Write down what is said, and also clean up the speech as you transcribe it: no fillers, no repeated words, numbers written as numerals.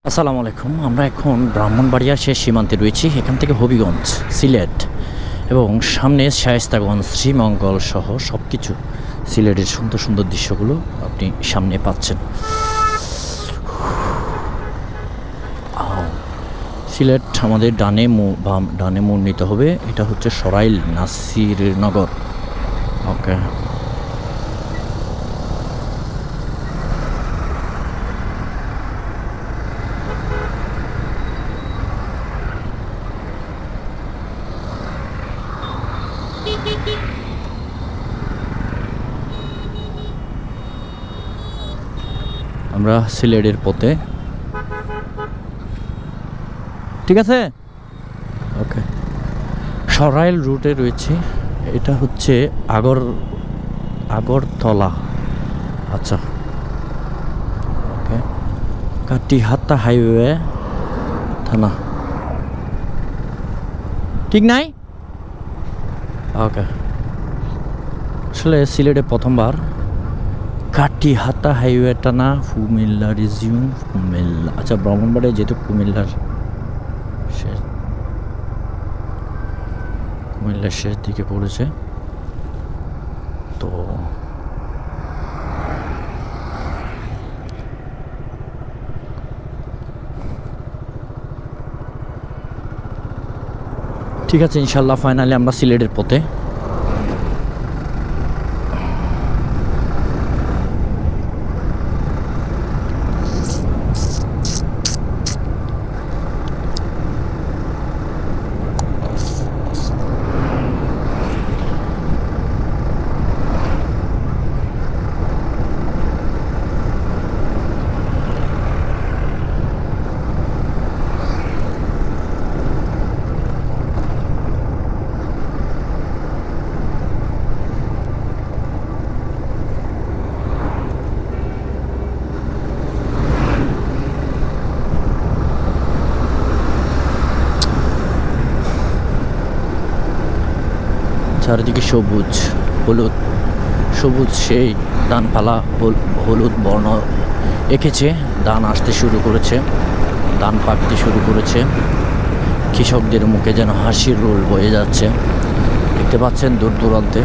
আসসালামু আলাইকুম। আমরা এখন ব্রাহ্মণবাড়িয়া শেষ সীমান্তে রয়েছি। এখান থেকে হবিগঞ্জ, সিলেট এবং সামনে শায়েস্তাগঞ্জ, শ্রীমঙ্গল সহ সব কিছু সিলেটের সুন্দর সুন্দর দৃশ্যগুলো আপনি সামনে পাচ্ছেন। সিলেট আমাদের ডানে মোড় নিতে হবে। এটা হচ্ছে সরাইল নাসিরনগর। ওকে, আমরা সিলেটের পথে। ঠিক আছে, ওকে। সরাইল রুটে রয়েছে। এটা হচ্ছে আগরতলা। আচ্ছা, ওকে। কাটিহাতা হাইওয়ে থানা, ঠিক নাই? ওকে। আসলে সিলেটে প্রথমবার। কাটিহাতা হাইওয়েটা না, কুমিল্লা রিজিয়ন, কুমিল্লা। আচ্ছা, ব্রাহ্মণবাড়িয়া যেহেতু কুমিল্লার শেষ দিকে পড়েছে, তো ঠিক আছে, ইনশাল্লাহ ফাইনালি আমরা সিলেটের পথে। চারিদিকে সবুজ, হলুদ, সবুজ সেই ধানপালা হলুদ বর্ণ এঁকেছে। ধান আসতে শুরু করেছে, ধান পাকতে শুরু করেছে। কৃষকদের মুখে যেন হাসির রোল বয়ে যাচ্ছে। দেখতে পাচ্ছেন দূর দূরান্তে।